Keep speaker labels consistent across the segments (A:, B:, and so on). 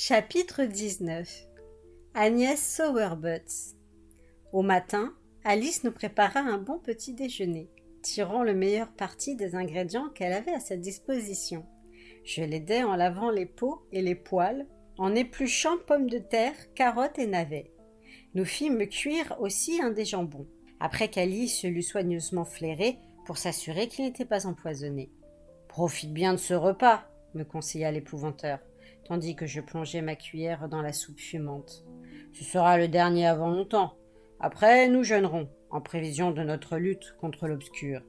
A: Chapitre 19. Agnès Sowerbutt. Au matin, Alice nous prépara un bon petit déjeuner, tirant le meilleur parti des ingrédients qu'elle avait à sa disposition. Je l'aidai en lavant les pots et les poêles, en épluchant pommes de terre, carottes et navets. Nous fîmes cuire aussi un des jambons, après qu'Alice l'eut soigneusement flairé pour s'assurer qu'il n'était pas empoisonné. « Profite bien de ce repas, » me conseilla l'épouvanteur, tandis que je plongeais ma cuillère dans la soupe fumante. « Ce sera le dernier avant longtemps. Après, nous jeûnerons, en prévision de notre lutte contre l'obscur. »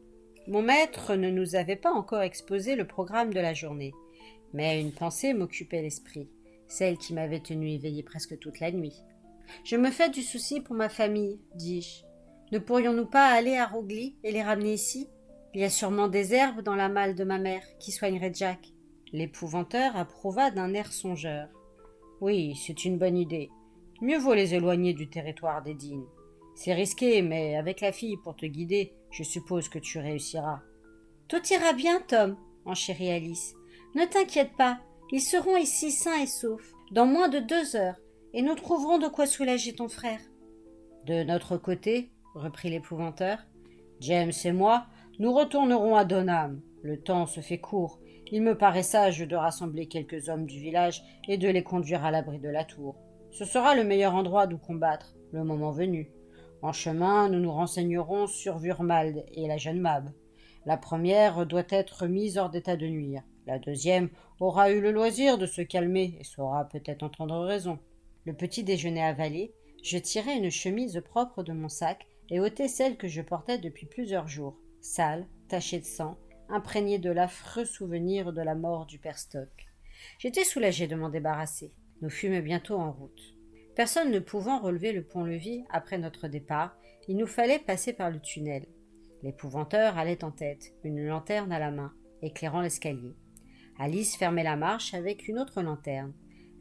A: Mon maître ne nous avait pas encore exposé le programme de la journée, mais une pensée m'occupait l'esprit, celle qui m'avait tenu éveillée presque toute la nuit. « Je me fais du souci pour ma famille, dis-je. Ne pourrions-nous pas aller à Rogli et les ramener ici ? Il y a sûrement des herbes dans la malle de ma mère qui soigneraient Jack. » L'épouvanteur approuva d'un air songeur. « Oui, c'est une bonne idée. Mieux vaut les éloigner du territoire des Dean. C'est risqué, mais avec la fille pour te guider, je suppose que tu réussiras. »« Tout ira bien, Tom, » enchérit Alice. « Ne t'inquiète pas, ils seront ici sains et saufs, dans moins de 2 heures, et nous trouverons de quoi soulager ton frère. » « De notre côté, » reprit l'épouvanteur, « James et moi, nous retournerons à Donham. Le temps se fait court. Il me paraît sage de rassembler quelques hommes du village et de les conduire à l'abri de la tour. Ce sera le meilleur endroit d'où combattre, le moment venu. En chemin, nous nous renseignerons sur Wurmald et la jeune Mab. La première doit être mise hors d'état de nuire. La deuxième aura eu le loisir de se calmer et saura peut-être entendre raison. Le petit déjeuner avalé, je tirai une chemise propre de mon sac et ôtai celle que je portais depuis plusieurs jours, sale, tachée de sang, imprégnée de l'affreux souvenir de la mort du père Stock. J'étais soulagé de m'en débarrasser. Nous fûmes bientôt en route. Personne ne pouvant relever le pont-levis après notre départ, il nous fallait passer par le tunnel. L'épouvanteur allait en tête, une lanterne à la main, éclairant l'escalier. Alice fermait la marche avec une autre lanterne.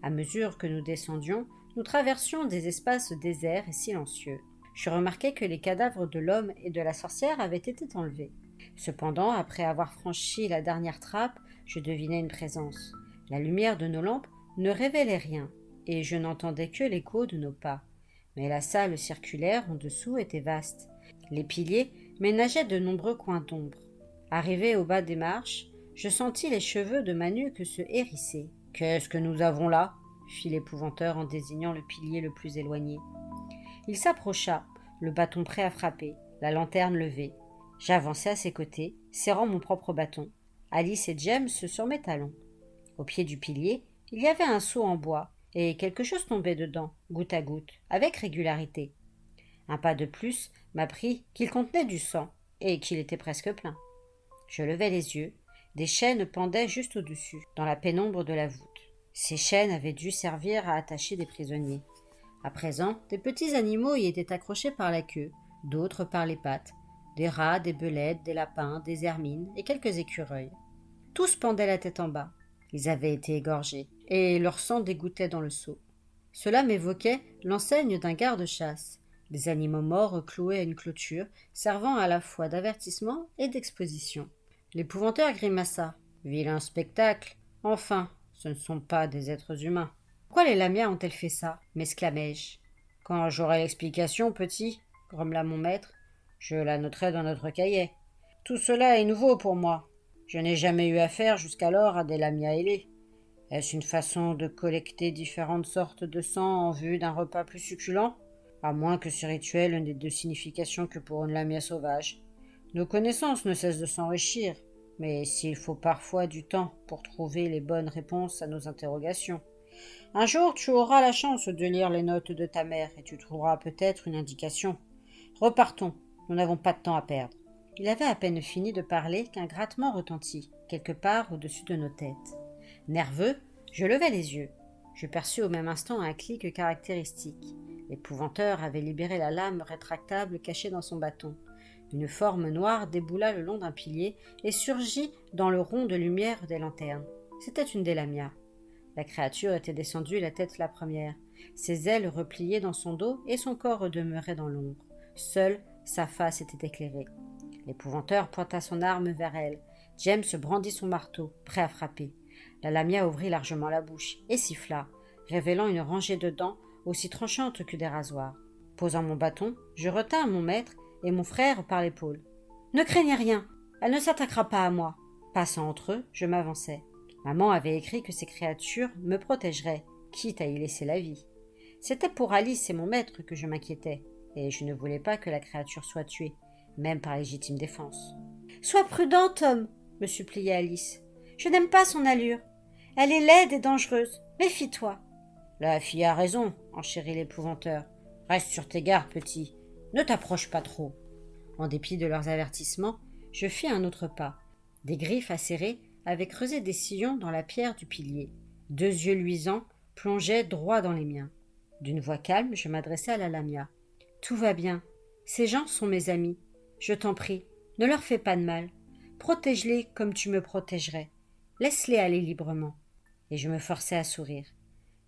A: À mesure que nous descendions, nous traversions des espaces déserts et silencieux. Je remarquai que les cadavres de l'homme et de la sorcière avaient été enlevés. Cependant, après avoir franchi la dernière trappe, je devinai une présence. La lumière de nos lampes ne révélait rien, et je n'entendais que l'écho de nos pas. Mais la salle circulaire en dessous était vaste. Les piliers ménageaient de nombreux coins d'ombre. Arrivé au bas des marches, je sentis les cheveux de ma nuque se hérisser. « Qu'est-ce que nous avons là ?» fit l'épouvanteur en désignant le pilier le plus éloigné. Il s'approcha, le bâton prêt à frapper, la lanterne levée. J'avançai à ses côtés, serrant mon propre bâton. Alice et James sur mes talons. Au pied du pilier, il y avait un seau en bois, et quelque chose tombait dedans, goutte à goutte, avec régularité. Un pas de plus m'apprit qu'il contenait du sang, et qu'il était presque plein. Je levai les yeux. Des chaînes pendaient juste au-dessus, dans la pénombre de la voûte. Ces chaînes avaient dû servir à attacher des prisonniers. À présent, des petits animaux y étaient accrochés par la queue, d'autres par les pattes, des rats, des belettes, des lapins, des hermines et quelques écureuils. Tous pendaient la tête en bas. Ils avaient été égorgés, et leur sang dégouttait dans le seau. Cela m'évoquait l'enseigne d'un garde-chasse, des animaux morts cloués à une clôture, servant à la fois d'avertissement et d'exposition. L'épouvanteur grimaça. « Vilain spectacle. Enfin, ce ne sont pas des êtres humains. »« Pourquoi les lamias ont-elles fait ça ?» m'exclamai-je. « Quand j'aurai l'explication, petit, » grommela mon maître, « je la noterai dans notre cahier. Tout cela est nouveau pour moi. Je n'ai jamais eu affaire jusqu'alors à des lamias ailés. Est-ce une façon de collecter différentes sortes de sang en vue d'un repas plus succulent ? À moins que ce rituel n'ait de signification que pour une lamia sauvage. Nos connaissances ne cessent de s'enrichir, mais s'il faut parfois du temps pour trouver les bonnes réponses à nos interrogations. Un jour, tu auras la chance de lire les notes de ta mère et tu trouveras peut-être une indication. Repartons, nous n'avons pas de temps à perdre. » Il avait à peine fini de parler qu'un grattement retentit, quelque part au-dessus de nos têtes. Nerveux, je levai les yeux. Je perçus au même instant un clic caractéristique. L'épouvanteur avait libéré la lame rétractable cachée dans son bâton. Une forme noire déboula le long d'un pilier et surgit dans le rond de lumière des lanternes. C'était une des lamias. La créature était descendue la tête la première, ses ailes repliées dans son dos et son corps demeurait dans l'ombre. Seule sa face était éclairée. L'épouvanteur pointa son arme vers elle. James brandit son marteau, prêt à frapper. La lamia ouvrit largement la bouche et siffla. révélant une rangée de dents aussi tranchantes que des rasoirs. Posant mon bâton, je retins mon maître et mon frère par l'épaule. « Ne craignez rien, elle ne s'attaquera pas à moi. » Passant entre eux, je m'avançai. Maman avait écrit que ces créatures me protégeraient, quitte à y laisser la vie. C'était pour Alice et mon maître que je m'inquiétais, et je ne voulais pas que la créature soit tuée, même par légitime défense. « Sois prudent, Tom, » me suppliait Alice. « Je n'aime pas son allure. Elle est laide et dangereuse. Méfie-toi. » La fille a raison, enchérit l'épouvanteur. Reste sur tes gardes, petit. Ne t'approche pas trop. En dépit de leurs avertissements, je fis un autre pas. Des griffes acérées avaient creusé des sillons dans la pierre du pilier. 2 yeux luisants plongeaient droit dans les miens. D'une voix calme, je m'adressai à la lamia. « Tout va bien. Ces gens sont mes amis. Je t'en prie, ne leur fais pas de mal. Protège-les comme tu me protégerais. Laisse-les aller librement. » Et je me forçai à sourire.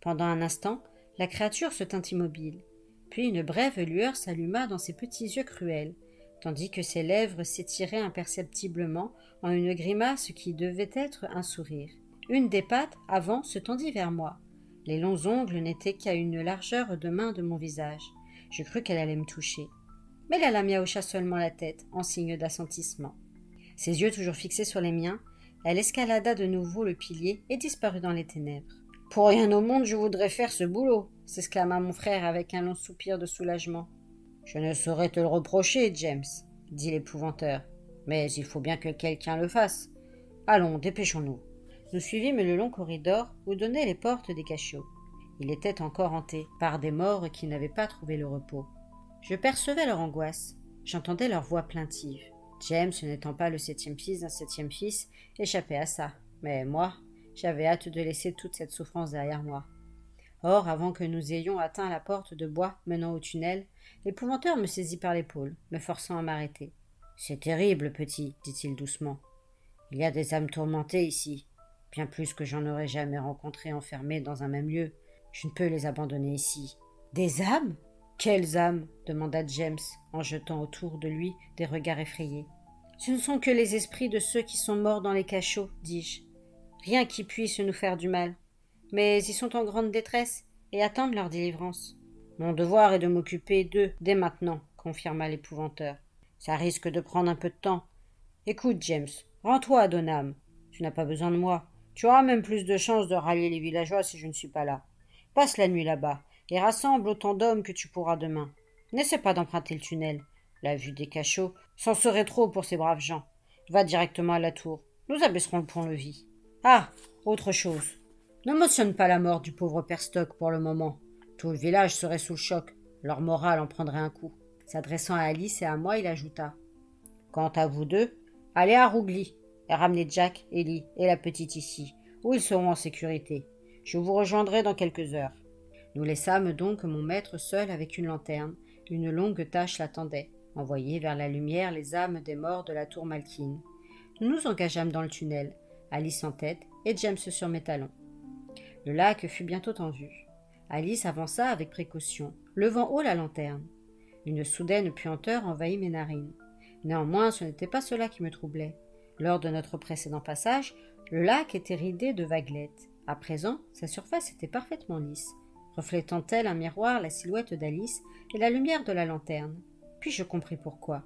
A: Pendant un instant, la créature se tint immobile. Puis une brève lueur s'alluma dans ses petits yeux cruels, tandis que ses lèvres s'étiraient imperceptiblement en une grimace qui devait être un sourire. Une des pattes, avant, se tendit vers moi. Les longs ongles n'étaient qu'à une largeur de main de mon visage. Je crus qu'elle allait me toucher. Mais la lamia hocha seulement la tête, en signe d'assentissement. Ses yeux toujours fixés sur les miens, elle escalada de nouveau le pilier et disparut dans les ténèbres. « Pour rien au monde je voudrais faire ce boulot !» s'exclama mon frère avec un long soupir de soulagement. « Je ne saurais te le reprocher, James, » dit l'épouvanteur. « Mais il faut bien que quelqu'un le fasse. Allons, dépêchons-nous. » Nous suivîmes le long corridor où donnaient les portes des cachots. Il était encore hanté par des morts qui n'avaient pas trouvé le repos. Je percevais leur angoisse, j'entendais leur voix plaintive. James, n'étant pas le 7e fils d'un 7e fils, échappait à ça. Mais moi, j'avais hâte de laisser toute cette souffrance derrière moi. Or, avant que nous ayons atteint la porte de bois menant au tunnel, l'épouvanteur me saisit par l'épaule, me forçant à m'arrêter. « C'est terrible, petit, dit-il doucement. Il y a des âmes tourmentées ici, bien plus que j'en aurais jamais rencontré enfermées dans un même lieu. Je ne peux les abandonner ici. »« Des âmes ? Quelles âmes ?» demanda James, en jetant autour de lui des regards effrayés. « Ce ne sont que les esprits de ceux qui sont morts dans les cachots, dis-je. Rien qui puisse nous faire du mal. Mais ils sont en grande détresse et attendent leur délivrance. »« Mon devoir est de m'occuper d'eux dès maintenant, » confirma l'épouvanteur. « Ça risque de prendre un peu de temps. Écoute, James, rends-toi à Donham. Tu n'as pas besoin de moi. Tu auras même plus de chances de rallier les villageois si je ne suis pas là. Passe la nuit là-bas et rassemble autant d'hommes que tu pourras demain. N'essaie pas d'emprunter le tunnel. La vue des cachots, c'en serait trop pour ces braves gens. Va directement à la tour. Nous abaisserons le pont-levis. Ah, autre chose. Ne mentionne pas la mort du pauvre père Stock pour le moment. Tout le village serait sous le choc. Leur morale en prendrait un coup. » S'adressant à Alice et à moi, il ajouta. « Quant à vous deux, allez à Rougli et ramenez Jack, Ellie et la petite ici, où ils seront en sécurité. Je vous rejoindrai dans quelques heures. » Nous laissâmes donc mon maître seul avec une lanterne. Une longue tâche l'attendait, envoyer vers la lumière les âmes des morts de la tour Malkin. Nous nous engageâmes dans le tunnel, Alice en tête et James sur mes talons. Le lac fut bientôt en vue. Alice avança avec précaution, levant haut la lanterne. Une soudaine puanteur envahit mes narines. Néanmoins, ce n'était pas cela qui me troublait. Lors de notre précédent passage, le lac était ridé de vaguelettes. À présent, sa surface était parfaitement lisse, reflétant tel un miroir la silhouette d'Alice et la lumière de la lanterne. Puis je compris pourquoi.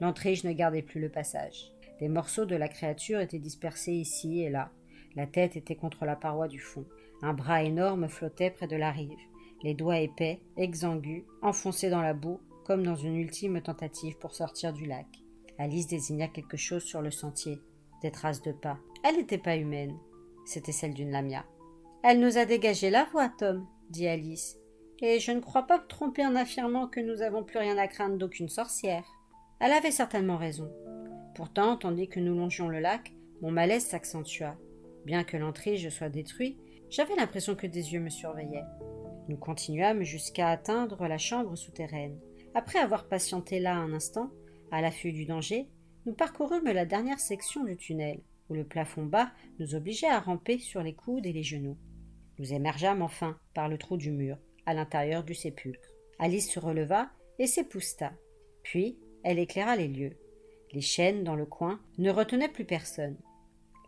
A: L'entrée ne gardait plus le passage. Des morceaux de la créature étaient dispersés ici et là. La tête était contre la paroi du fond. Un bras énorme flottait près de la rive, les doigts épais, exangues, enfoncés dans la boue, comme dans une ultime tentative pour sortir du lac. Alice désigna quelque chose sur le sentier, des traces de pas. Elle n'était pas humaine, c'était celle d'une lamia. « Elle nous a dégagé la voie, Tom, » dit Alice, « et je ne crois pas me tromper en affirmant que nous n'avons plus rien à craindre d'aucune sorcière. » Elle avait certainement raison. Pourtant, tandis que nous longions le lac, mon malaise s'accentua. Bien que l'entrée soit détruite, j'avais l'impression que des yeux me surveillaient. Nous continuâmes jusqu'à atteindre la chambre souterraine. Après avoir patienté là un instant, à l'affût du danger, nous parcourûmes la dernière section du tunnel, où le plafond bas nous obligeait à ramper sur les coudes et les genoux. Nous émergeâmes enfin par le trou du mur, à l'intérieur du sépulcre. Alice se releva et s'épousta. Puis, elle éclaira les lieux. Les chênes, dans le coin, ne retenaient plus personne.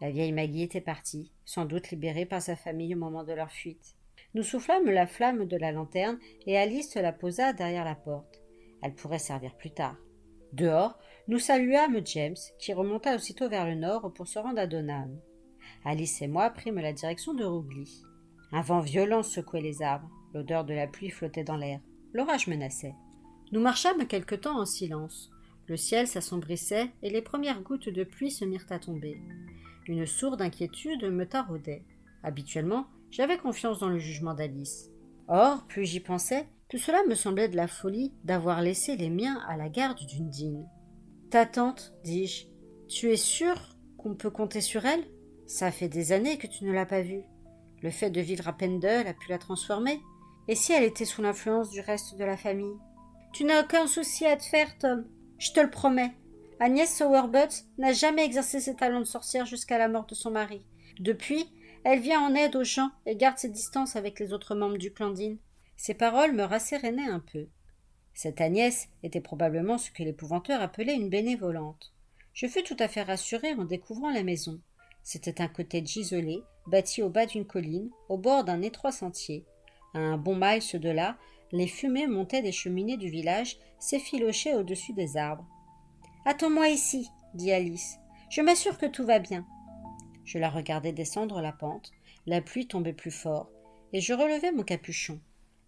A: La vieille Maggie était partie, sans doute libérée par sa famille au moment de leur fuite. Nous soufflâmes la flamme de la lanterne et Alice la posa derrière la porte. Elle pourrait servir plus tard. Dehors, nous saluâmes James, qui remonta aussitôt vers le nord pour se rendre à Donham. Alice et moi prîmes la direction de Rougly. Un vent violent secouait les arbres. L'odeur de la pluie flottait dans l'air. L'orage menaçait. Nous marchâmes quelque temps en silence. Le ciel s'assombrissait et les premières gouttes de pluie se mirent à tomber. Une sourde inquiétude me taraudait. Habituellement, j'avais confiance dans le jugement d'Alice. Or, plus j'y pensais, tout cela me semblait de la folie d'avoir laissé les miens à la garde d'Undine. « Ta tante, dis-je, tu es sûre qu'on peut compter sur elle ? Ça fait des années que tu ne l'as pas vue. Le fait de vivre à Pendle a pu la transformer. Et si elle était sous l'influence du reste de la famille ? Tu n'as aucun souci à te faire, Tom. Je te le promets. Agnès Sowerbutt n'a jamais exercé ses talents de sorcière jusqu'à la mort de son mari. Depuis, elle vient en aide aux gens et garde ses distances avec les autres membres du clan Dean. » Ces paroles me rassérénaient un peu. Cette Agnès était probablement ce que l'épouvanteur appelait une bénévolente. Je fus tout à fait rassuré en découvrant la maison. C'était un cottage isolé, bâti au bas d'une colline, au bord d'un étroit sentier. À un bon mille de là, les fumées montaient des cheminées du village, s'effilochaient au-dessus des arbres. « Attends-moi ici, » dit Alice. « Je m'assure que tout va bien. » Je la regardais descendre la pente, la pluie tombait plus fort, et je relevai mon capuchon.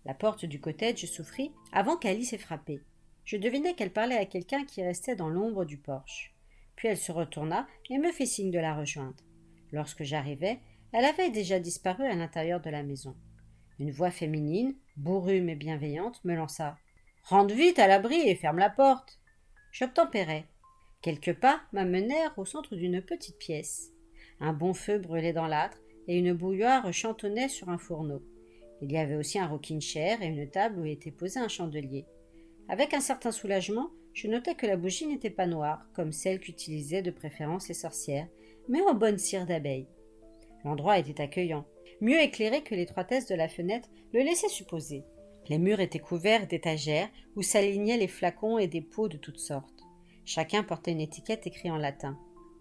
A: La porte du cottage s'ouvrit avant qu'Alice ait frappé. Je devinai qu'elle parlait à quelqu'un qui restait dans l'ombre du porche. Puis elle se retourna et me fit signe de la rejoindre. Lorsque j'arrivai, elle avait déjà disparu à l'intérieur de la maison. Une voix féminine, bourrue mais bienveillante, me lança. « Rentre vite à l'abri et ferme la porte !» J'obtempérai. Quelques pas m'amenèrent au centre d'une petite pièce. Un bon feu brûlait dans l'âtre et une bouilloire chantonnait sur un fourneau. Il y avait aussi un rocking-chair et une table où était posé un chandelier. Avec un certain soulagement, je notai que la bougie n'était pas noire, comme celle qu'utilisaient de préférence les sorcières, mais en bonne cire d'abeille. L'endroit était accueillant. Mieux éclairé que l'étroitesse de la fenêtre le laissait supposer. Les murs étaient couverts d'étagères où s'alignaient les flacons et des pots de toutes sortes. Chacun portait une étiquette écrite en latin.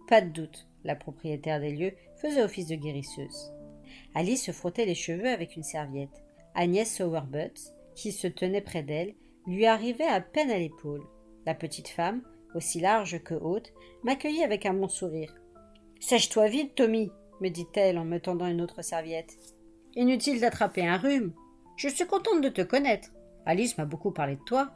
A: Pas de doute, la propriétaire des lieux faisait office de guérisseuse. Alice se frottait les cheveux avec une serviette. Agnès Sowerbutt, qui se tenait près d'elle, lui arrivait à peine à l'épaule. La petite femme, aussi large que haute, m'accueillit avec un bon sourire. « Sèche-toi vite, Tommy !» me dit-elle en me tendant une autre serviette. « Inutile d'attraper un rhume. Je suis contente de te connaître. Alice m'a beaucoup parlé de toi. »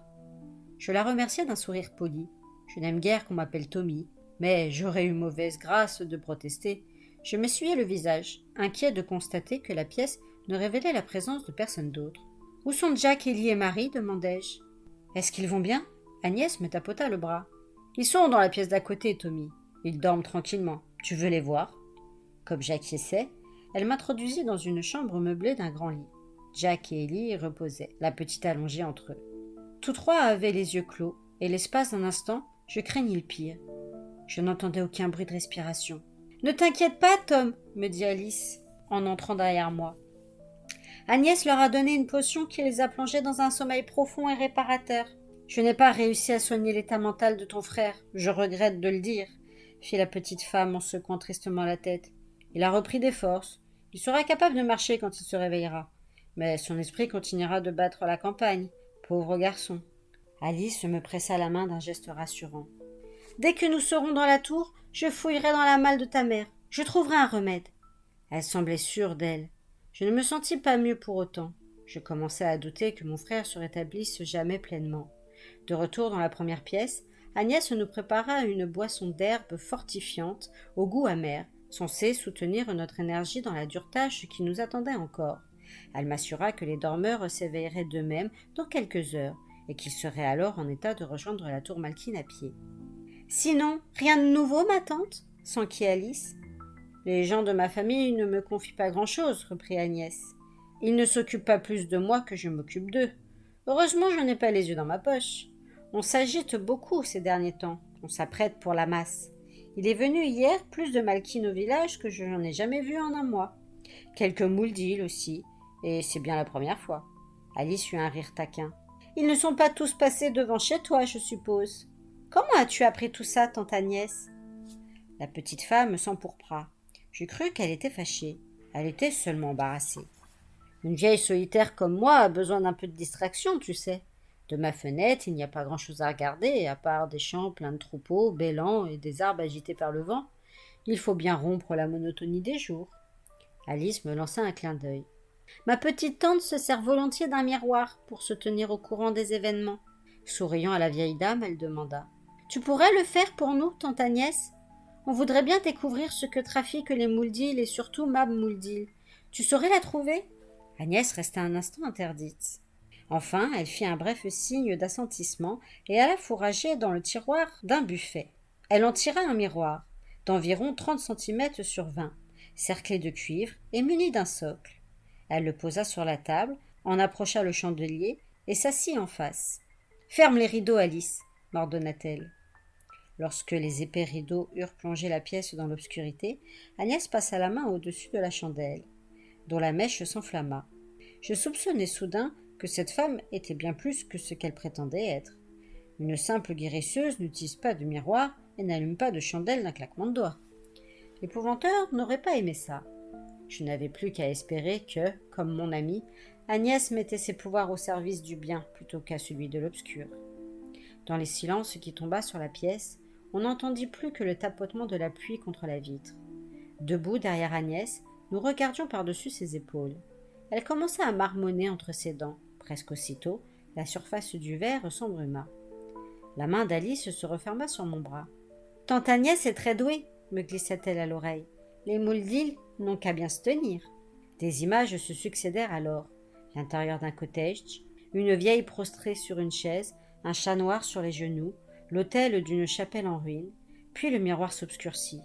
A: Je la remerciai d'un sourire poli. Je n'aime guère qu'on m'appelle Tommy, mais j'aurais eu mauvaise grâce de protester. Je m'essuyai le visage, inquiet de constater que la pièce ne révélait la présence de personne d'autre. « Où sont Jack, Ellie et Marie ?» demandai-je. « Est-ce qu'ils vont bien ?» Agnès me tapota le bras. « Ils sont dans la pièce d'à côté, Tommy. Ils dorment tranquillement. Tu veux les voir ?» Comme j'acquiesçais, elle m'introduisit dans une chambre meublée d'un grand lit. Jack et Ellie y reposaient, la petite allongée entre eux. Tous trois avaient les yeux clos, et l'espace d'un instant, je craignis le pire. Je n'entendais aucun bruit de respiration. « Ne t'inquiète pas, Tom, » me dit Alice, en entrant derrière moi. Agnès leur a donné une potion qui les a plongés dans un sommeil profond et réparateur. Je n'ai pas réussi à soigner l'état mental de ton frère, je regrette de le dire, fit la petite femme en secouant tristement la tête. Il a repris des forces. Il sera capable de marcher quand il se réveillera. Mais son esprit continuera de battre la campagne. Pauvre garçon. Alice me pressa la main d'un geste rassurant. Dès que nous serons dans la tour, je fouillerai dans la malle de ta mère. Je trouverai un remède. Elle semblait sûre d'elle. Je ne me sentis pas mieux pour autant. Je commençais à douter que mon frère se rétablisse jamais pleinement. De retour dans la première pièce, Agnès nous prépara une boisson d'herbe fortifiante, au goût amer, censée soutenir notre énergie dans la dure tâche qui nous attendait encore. Elle m'assura que les dormeurs s'éveilleraient d'eux-mêmes dans quelques heures, et qu'ils seraient alors en état de rejoindre la tour Malkin à pied. « Sinon, rien de nouveau, ma tante ?» s'enquit Alice. « Les gens de ma famille ne me confient pas grand-chose, » reprit Agnès. « Ils ne s'occupent pas plus de moi que je m'occupe d'eux. Heureusement, je n'ai pas les yeux dans ma poche. On s'agite beaucoup ces derniers temps. On s'apprête pour la masse. Il est venu hier plus de Malkin au village que je n'en ai jamais vu en un mois. Quelques moules aussi, et c'est bien la première fois. » Alice eut un rire taquin. « Ils ne sont pas tous passés devant chez toi, je suppose. Comment as-tu appris tout ça, tante Agnès ?» La petite femme s'empourpra. Je crus qu'elle était fâchée. Elle était seulement embarrassée. Une vieille solitaire comme moi a besoin d'un peu de distraction, tu sais. De ma fenêtre, il n'y a pas grand-chose à regarder, à part des champs pleins de troupeaux, bêlants et des arbres agités par le vent. Il faut bien rompre la monotonie des jours. Alice me lança un clin d'œil. Ma petite tante se sert volontiers d'un miroir pour se tenir au courant des événements. Souriant à la vieille dame, elle demanda. Tu pourrais le faire pour nous, tante Agnès? On voudrait bien découvrir ce que trafiquent les Mouldil et surtout Mab Mouldil. Tu saurais la trouver? Agnès resta un instant interdite. Enfin, elle fit un bref signe d'assentissement et alla fourrager dans le tiroir d'un buffet. Elle en tira un miroir, d'environ 30 centimètres sur 20, cerclé de cuivre et muni d'un socle. Elle le posa sur la table, en approcha le chandelier et s'assit en face. Ferme les rideaux, Alice, m'ordonna-t-elle. Lorsque les épais rideaux eurent plongé la pièce dans l'obscurité, Agnès passa la main au-dessus de la chandelle, dont la mèche s'enflamma. Je soupçonnai soudain que cette femme était bien plus que ce qu'elle prétendait être. Une simple guérisseuse n'utilise pas de miroir et n'allume pas de chandelle d'un claquement de doigts. L'épouvanteur n'aurait pas aimé ça. Je n'avais plus qu'à espérer que, comme mon amie, Agnès mettait ses pouvoirs au service du bien plutôt qu'à celui de l'obscur. Dans les silences qui tomba sur la pièce, on n'entendit plus que le tapotement de la pluie contre la vitre. Debout derrière Agnès, nous regardions par-dessus ses épaules. Elle commença à marmonner entre ses dents. Presque aussitôt, la surface du verre s'embruma. La main d'Alice se referma sur mon bras. « Tante Agnès est très douée, me glissa-t-elle à l'oreille. Les Mouldil n'ont qu'à bien se tenir. » Des images se succédèrent alors. L'intérieur d'un cottage, une vieille prostrée sur une chaise, un chat noir sur les genoux, l'autel d'une chapelle en ruine, puis le miroir s'obscurcit.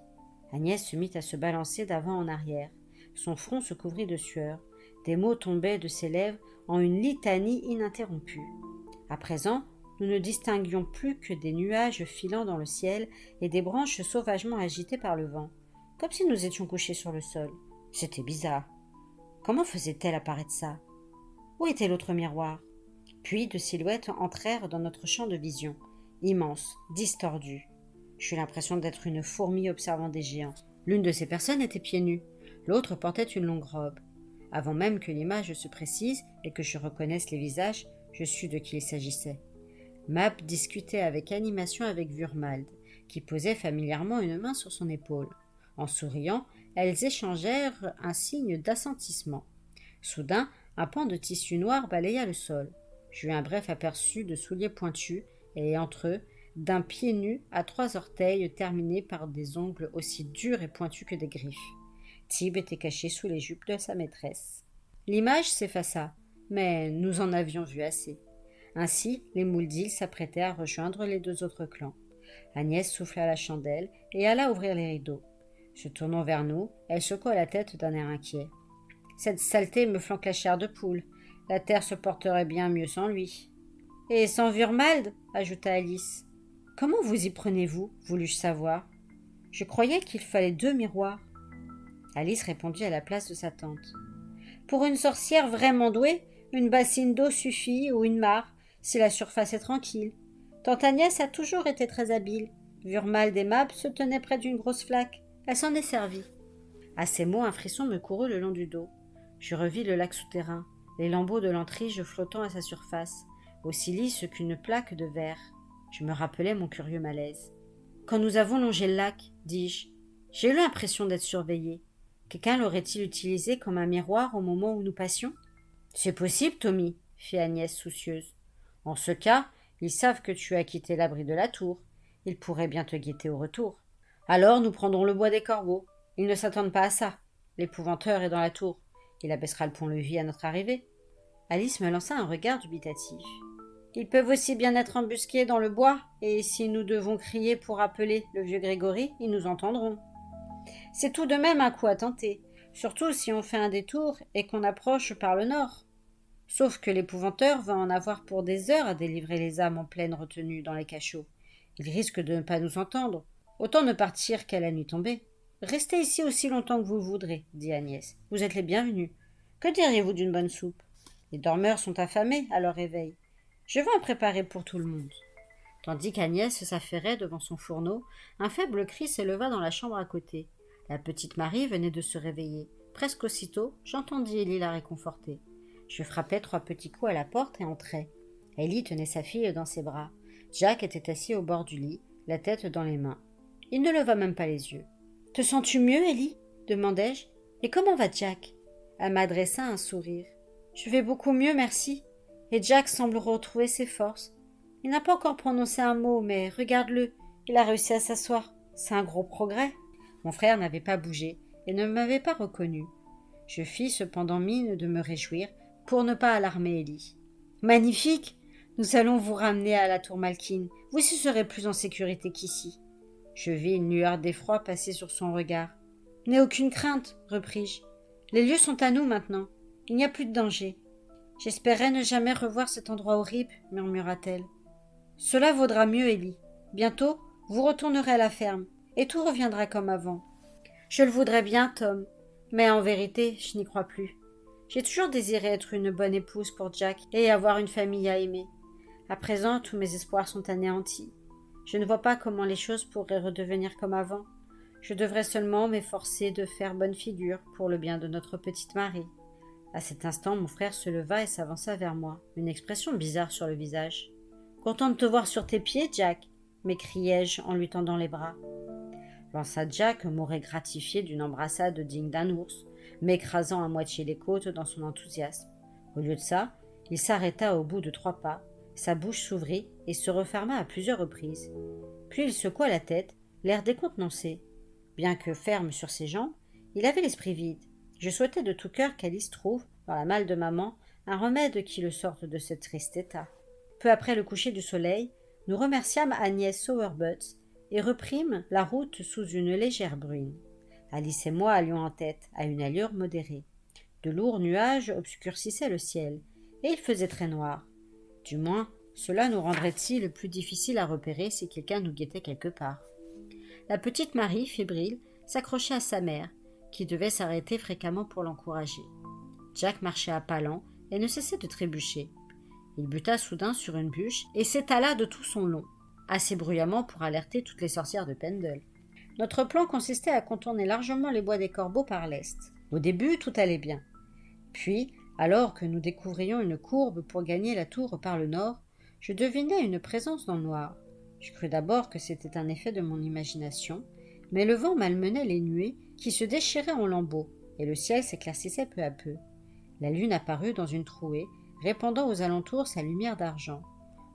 A: Agnès se mit à se balancer d'avant en arrière. Son front se couvrit de sueur. Des mots tombaient de ses lèvres en une litanie ininterrompue. À présent, nous ne distinguions plus que des nuages filant dans le ciel et des branches sauvagement agitées par le vent, comme si nous étions couchés sur le sol. C'était bizarre. Comment faisait-elle apparaître ça? Où était l'autre miroir? Puis deux silhouettes entrèrent dans notre champ de vision, immenses, distordues. J'eus l'impression d'être une fourmi observant des géants. L'une de ces personnes était pieds nus, l'autre portait une longue robe. Avant même que l'image se précise et que je reconnaisse les visages, je sus de qui il s'agissait. Mab discutait avec animation avec Vurmald, qui posait familièrement une main sur son épaule. En souriant, elles échangèrent un signe d'assentissement. Soudain, un pan de tissu noir balaya le sol. J'eus un bref aperçu de souliers pointus et, entre eux, d'un pied nu à 3 orteils terminés par des ongles aussi durs et pointus que des griffes. Tib était caché sous les jupes de sa maîtresse. L'image s'effaça, mais nous en avions vu assez. Ainsi, les Mouldil s'apprêtaient à rejoindre les 2 autres clans. Agnès souffla la chandelle et alla ouvrir les rideaux. Se tournant vers nous, elle secoua la tête d'un air inquiet. « Cette saleté me flanque la chair de poule. La terre se porterait bien mieux sans lui. »« Et sans Vurmald » ajouta Alice. « Comment vous y prenez-vous » voulus-je savoir. Je croyais qu'il fallait 2 miroirs. Alice répondit à la place de sa tante. « Pour une sorcière vraiment douée, une bassine d'eau suffit ou une mare, si la surface est tranquille. Tante Agnès a toujours été très habile. Vurmald et Mab se tenaient près d'une grosse flaque. Elle s'en est servie. » À ces mots, un frisson me courut le long du dos. Je revis le lac souterrain, les lambeaux de l'antrige flottant à sa surface, aussi lisses qu'une plaque de verre. Je me rappelais mon curieux malaise. « Quand nous avons longé le lac, dis-je, j'ai eu l'impression d'être surveillée. Quelqu'un l'aurait-il utilisé comme un miroir au moment où nous passions ?»« C'est possible, Tommy, » fit Agnès soucieuse. « En ce cas, ils savent que tu as quitté l'abri de la tour. Ils pourraient bien te guetter au retour. Alors nous prendrons le bois des corbeaux. Ils ne s'attendent pas à ça. L'épouvanteur est dans la tour. Il abaissera le pont-levis à notre arrivée. » Alice me lança un regard dubitatif. « Ils peuvent aussi bien être embusqués dans le bois, et si nous devons crier pour appeler le vieux Grégory, ils nous entendront. C'est tout de même un coup à tenter, surtout si on fait un détour et qu'on approche par le nord. Sauf que l'épouvanteur va en avoir pour des heures à délivrer les âmes en pleine retenue dans les cachots. Il risque de ne pas nous entendre. Autant ne partir qu'à la nuit tombée. »« Restez ici aussi longtemps que vous le voudrez, » dit Agnès. « Vous êtes les bienvenus. Que diriez-vous d'une bonne soupe? Les dormeurs sont affamés à leur réveil. Je vais en préparer pour tout le monde. » Tandis qu'Agnès s'affairait devant son fourneau, un faible cri s'éleva dans la chambre à côté. La petite Marie venait de se réveiller. Presque aussitôt, j'entendis Ellie la réconforter. Je frappai 3 petits coups à la porte et entrai. Ellie tenait sa fille dans ses bras. Jack était assis au bord du lit, la tête dans les mains. Il ne leva même pas les yeux. « Te sens-tu mieux, Ellie ?» demandai-je. « Et comment va Jack ?» Elle m'adressa un sourire. « Je vais beaucoup mieux, merci. Et Jack semble retrouver ses forces. Il n'a pas encore prononcé un mot, mais regarde-le, il a réussi à s'asseoir. C'est un gros progrès. » Mon frère n'avait pas bougé et ne m'avait pas reconnu. Je fis cependant mine de me réjouir pour ne pas alarmer Ellie. « Magnifique! Nous allons vous ramener à la tour Malkin. Vous y serez plus en sécurité qu'ici. » Je vis une lueur d'effroi passer sur son regard. « N'aie aucune crainte, repris-je. Les lieux sont à nous maintenant. Il n'y a plus de danger. »« J'espérais ne jamais revoir cet endroit horrible, » murmura-t-elle. « Cela vaudra mieux, Ellie. Bientôt, vous retournerez à la ferme, et tout reviendra comme avant. »« Je le voudrais bien, Tom, mais en vérité, je n'y crois plus. J'ai toujours désiré être une bonne épouse pour Jack et avoir une famille à aimer. À présent, tous mes espoirs sont anéantis. Je ne vois pas comment les choses pourraient redevenir comme avant. Je devrais seulement m'efforcer de faire bonne figure pour le bien de notre petite Marie. » À cet instant, mon frère se leva et s'avança vers moi, une expression bizarre sur le visage. « Content de te voir sur tes pieds, Jack !» m'écriai-je en lui tendant les bras. Lança Jack m'aurait gratifié d'une embrassade digne d'un ours, m'écrasant à moitié les côtes dans son enthousiasme. Au lieu de ça, il s'arrêta au bout de 3 pas, sa bouche s'ouvrit et se referma à plusieurs reprises. Puis il secoua la tête, l'air décontenancé. Bien que ferme sur ses jambes, il avait l'esprit vide. Je souhaitais de tout cœur qu'Alice trouve, dans la malle de maman, un remède qui le sorte de ce triste état. Peu après le coucher du soleil, nous remerciâmes Agnès Sowerbutt et reprîmes la route sous une légère bruine. Alice et moi allions en tête, à une allure modérée. De lourds nuages obscurcissaient le ciel, et il faisait très noir. Du moins, cela nous rendrait-il plus difficile à repérer si quelqu'un nous guettait quelque part. La petite Marie, fébrile, s'accrochait à sa mère, qui devait s'arrêter fréquemment pour l'encourager. Jack marchait à pas lents et ne cessait de trébucher. Il buta soudain sur une bûche et s'étala de tout son long, assez bruyamment pour alerter toutes les sorcières de Pendle. Notre plan consistait à contourner largement les bois des Corbeaux par l'est. Au début, tout allait bien. Puis, alors que nous découvrions une courbe pour gagner la tour par le nord, je devinai une présence dans le noir. Je crus d'abord que c'était un effet de mon imagination, mais le vent malmenait les nuées qui se déchiraient en lambeaux, et le ciel s'éclaircissait peu à peu. La lune apparut dans une trouée, répandant aux alentours sa lumière d'argent.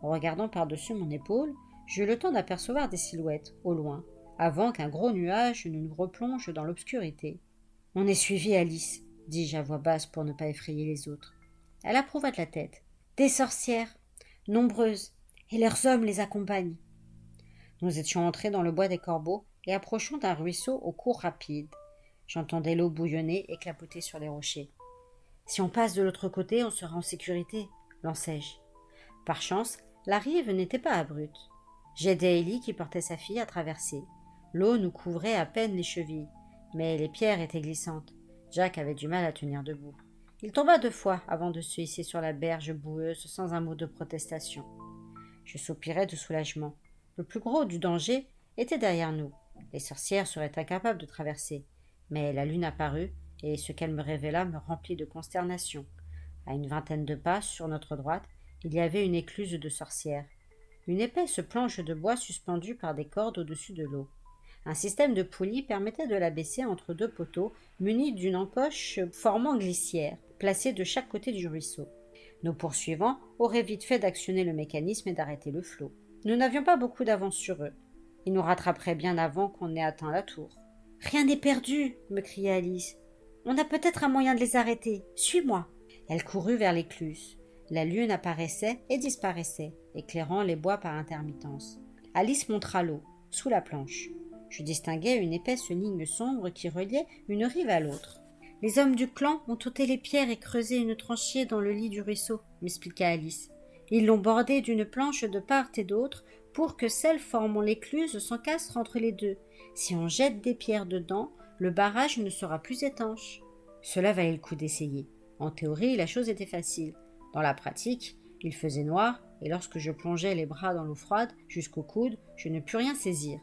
A: En regardant par-dessus mon épaule, j'eus le temps d'apercevoir des silhouettes, au loin, avant qu'un gros nuage ne nous replonge dans l'obscurité. « On est suivi, Alice !» dis-je à voix basse pour ne pas effrayer les autres. Elle approuva de la tête. « Des sorcières, nombreuses, et leurs hommes les accompagnent. » Nous étions entrés dans le bois des Corbeaux et approchons d'un ruisseau au cours rapide. J'entendais l'eau bouillonner et clapoter sur les rochers. « Si on passe de l'autre côté, on sera en sécurité, » lançai-je. Par chance, la rive n'était pas abrupte. J'aidai Ellie qui portait sa fille à traverser. L'eau nous couvrait à peine les chevilles, mais les pierres étaient glissantes. Jack avait du mal à tenir debout. Il tomba 2 fois avant de se hisser sur la berge boueuse sans un mot de protestation. Je soupirai de soulagement. Le plus gros du danger était derrière nous. Les sorcières seraient incapables de traverser. Mais la lune apparut, et ce qu'elle me révéla me remplit de consternation. À une 20aine de pas, sur notre droite, il y avait une écluse de sorcières. Une épaisse planche de bois suspendue par des cordes au-dessus de l'eau. Un système de poulies permettait de la baisser entre 2 poteaux munis d'une encoche formant glissière, placée de chaque côté du ruisseau. Nos poursuivants auraient vite fait d'actionner le mécanisme et d'arrêter le flot. Nous n'avions pas beaucoup d'avance sur eux. Ils nous rattraperaient bien avant qu'on ait atteint la tour. « Rien n'est perdu !» me cria Alice. « On a peut-être un moyen de les arrêter. Suis-moi !» Elle courut vers l'écluse. La lune apparaissait et disparaissait, éclairant les bois par intermittence. Alice montra l'eau, sous la planche. Je distinguai une épaisse ligne sombre qui reliait une rive à l'autre. « Les hommes du clan ont ôté les pierres et creusé une tranchée dans le lit du ruisseau, » m'expliqua Alice. « Ils l'ont bordée d'une planche de part et d'autre pour que celle formant l'écluse s'encastre entre les deux. Si on jette des pierres dedans, le barrage ne sera plus étanche. » Cela valait le coup d'essayer. En théorie, la chose était facile. Dans la pratique, il faisait noir, et lorsque je plongeais les bras dans l'eau froide jusqu'au coude, je ne pus rien saisir.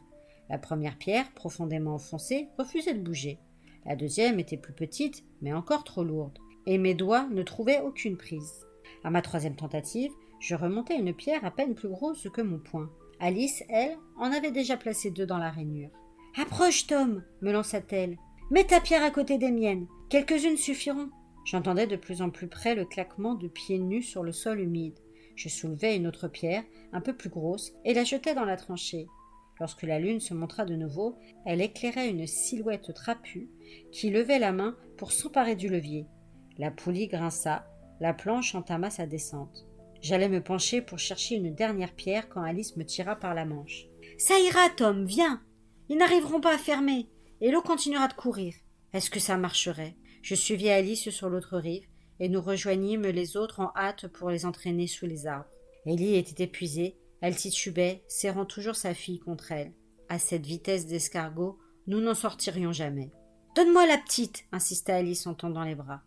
A: La première pierre, profondément enfoncée, refusait de bouger. La deuxième était plus petite, mais encore trop lourde, et mes doigts ne trouvaient aucune prise. À ma troisième tentative, je remontai une pierre à peine plus grosse que mon poing. Alice, elle, en avait déjà placé 2 dans la rainure. « Approche, Tom !» me lança-t-elle. « Mets ta pierre à côté des miennes. Quelques-unes suffiront. » J'entendais de plus en plus près le claquement de pieds nus sur le sol humide. Je soulevai une autre pierre, un peu plus grosse, et la jetai dans la tranchée. Lorsque la lune se montra de nouveau, elle éclairait une silhouette trapue qui levait la main pour s'emparer du levier. La poulie grinça, la planche entama sa descente. J'allais me pencher pour chercher une dernière pierre quand Alice me tira par la manche. « Ça ira, Tom, viens. Ils n'arriveront pas à fermer, et l'eau continuera de courir. » Est-ce que ça marcherait? Je suivis Alice sur l'autre rive, et nous rejoignîmes les autres en hâte pour les entraîner sous les arbres. Ellie était épuisée, elle titubait, serrant toujours sa fille contre elle. À cette vitesse d'escargot, nous n'en sortirions jamais. « Donne-moi la petite !» insista Alice en tendant les bras.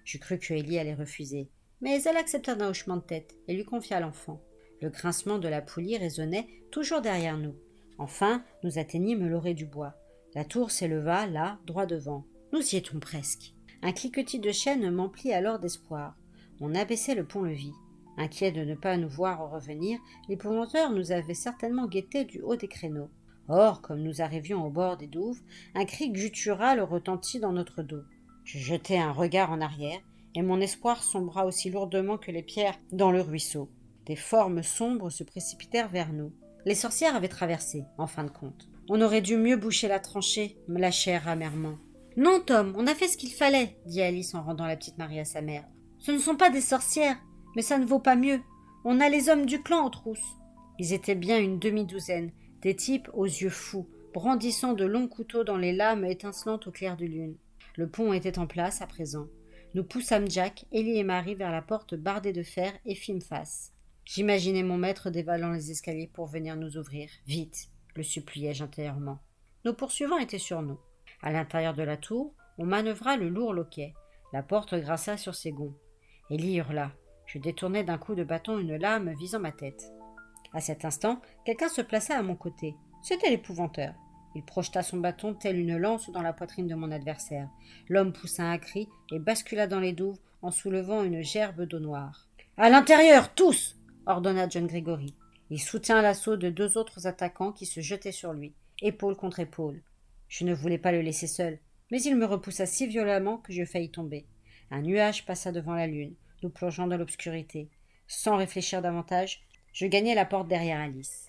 A: Je crus que Ellie allait refuser, mais elle accepta d'un hochement de tête et lui confia l'enfant. Le grincement de la poulie résonnait toujours derrière nous. Enfin, nous atteignîmes l'orée du bois. La tour s'éleva, là, droit devant. Nous y étions presque. Un cliquetis de chaînes m'emplit alors d'espoir. On abaissait le pont-levis. Inquiets de ne pas nous voir revenir, l'épouvanteur nous avait certainement guettés du haut des créneaux. Or, comme nous arrivions au bord des douves, un cri guttural retentit dans notre dos. Je jetai un regard en arrière, et mon espoir sombra aussi lourdement que les pierres dans le ruisseau. Des formes sombres se précipitèrent vers nous. Les sorcières avaient traversé, en fin de compte. On aurait dû mieux boucher la tranchée, me lâchèrent amèrement. « Non, Tom, on a fait ce qu'il fallait, » dit Alice en rendant la petite Marie à sa mère. « Ce ne sont pas des sorcières, mais ça ne vaut pas mieux. On a les hommes du clan aux trousses. » Ils étaient bien une demi-douzaine, des types aux yeux fous, brandissant de longs couteaux dans les lames étincelantes au clair de lune. Le pont était en place à présent. Nous poussâmes Jack, Ellie et Marie vers la porte bardée de fer et fîmes face. J'imaginais mon maître dévalant les escaliers pour venir nous ouvrir. « Vite !» le suppliai-je intérieurement. Nos poursuivants étaient sur nous. À l'intérieur de la tour, on manœuvra le lourd loquet. La porte grinça sur ses gonds. Ellie hurla. Je détournai d'un coup de bâton une lame visant ma tête. À cet instant, quelqu'un se plaça à mon côté. C'était l'épouvanteur. Il projeta son bâton tel une lance dans la poitrine de mon adversaire. L'homme poussa un cri et bascula dans les douves en soulevant une gerbe d'eau noire. « À l'intérieur, tous !» ordonna John Gregory. Il soutint l'assaut de 2 autres attaquants qui se jetaient sur lui, épaule contre épaule. Je ne voulais pas le laisser seul, mais il me repoussa si violemment que je faillis tomber. Un nuage passa devant la lune, nous plongeant dans l'obscurité. Sans réfléchir davantage, je gagnai la porte derrière Alice.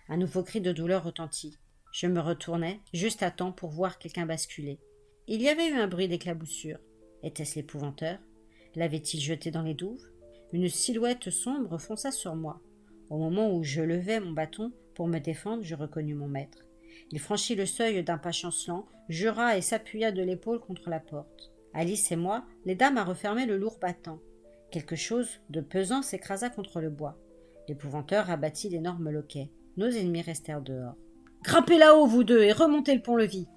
A: Un nouveau cri de douleur retentit. Je me retournai, juste à temps pour voir quelqu'un basculer. Il y avait eu un bruit d'éclaboussure. Était-ce l'épouvanteur? L'avait-il jeté dans les douves? Une silhouette sombre fonça sur moi. Au moment où je levai mon bâton pour me défendre, je reconnus mon maître. Il franchit le seuil d'un pas chancelant, jura et s'appuya de l'épaule contre la porte. Alice et moi, l'aidâmes à refermer le lourd battant. Quelque chose de pesant s'écrasa contre le bois. L'épouvanteur abattit l'énorme loquet. Nos ennemis restèrent dehors. « Grimpez là-haut, vous deux, et remontez le pont-levis !»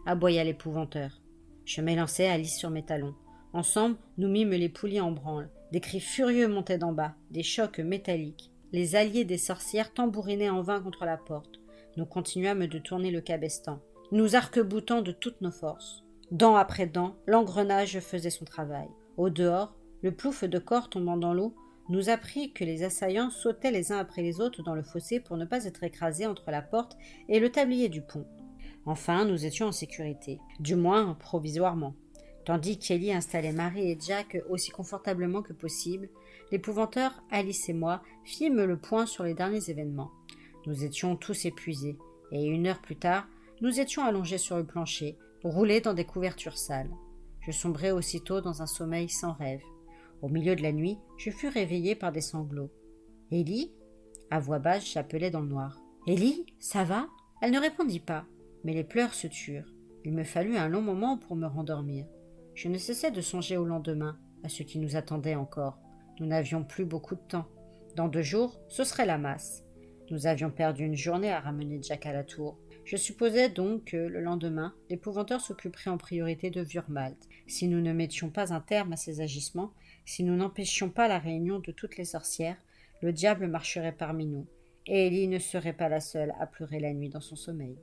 A: aboya l'épouvanteur. Je m'élançai Alice sur mes talons. Ensemble, nous mîmes les poulies en branle. Des cris furieux montaient d'en bas, des chocs métalliques. Les alliés des sorcières tambourinaient en vain contre la porte. Nous continuâmes de tourner le cabestan, nous arc-boutant de toutes nos forces. Dent après dent, l'engrenage faisait son travail. Au dehors, le plouf de corps tombant dans l'eau nous apprit que les assaillants sautaient les uns après les autres dans le fossé pour ne pas être écrasés entre la porte et le tablier du pont. Enfin, nous étions en sécurité, du moins provisoirement. Tandis qu'Ellie installait Marie et Jack aussi confortablement que possible, l'épouvanteur, Alice et moi fîmes le point sur les derniers événements. Nous étions tous épuisés, et 1 heure plus tard, nous étions allongés sur le plancher, roulés dans des couvertures sales. Je sombrai aussitôt dans un sommeil sans rêve. Au milieu de la nuit, je fus réveillé par des sanglots. « Ellie ?» À voix basse, j'appelai dans le noir. « Ellie, ça va ?» Elle ne répondit pas, mais les pleurs se turent. Il me fallut un long moment pour me rendormir. Je ne cessais de songer au lendemain, à ce qui nous attendait encore. Nous n'avions plus beaucoup de temps. Dans 2 jours, ce serait la masse. Nous avions perdu une journée à ramener Jack à la tour. Je supposais donc que, le lendemain, l'épouvanteur s'occuperait en priorité de Wurmald. Si nous ne mettions pas un terme à ces agissements, si nous n'empêchions pas la réunion de toutes les sorcières, le diable marcherait parmi nous, et Ellie ne serait pas la seule à pleurer la nuit dans son sommeil.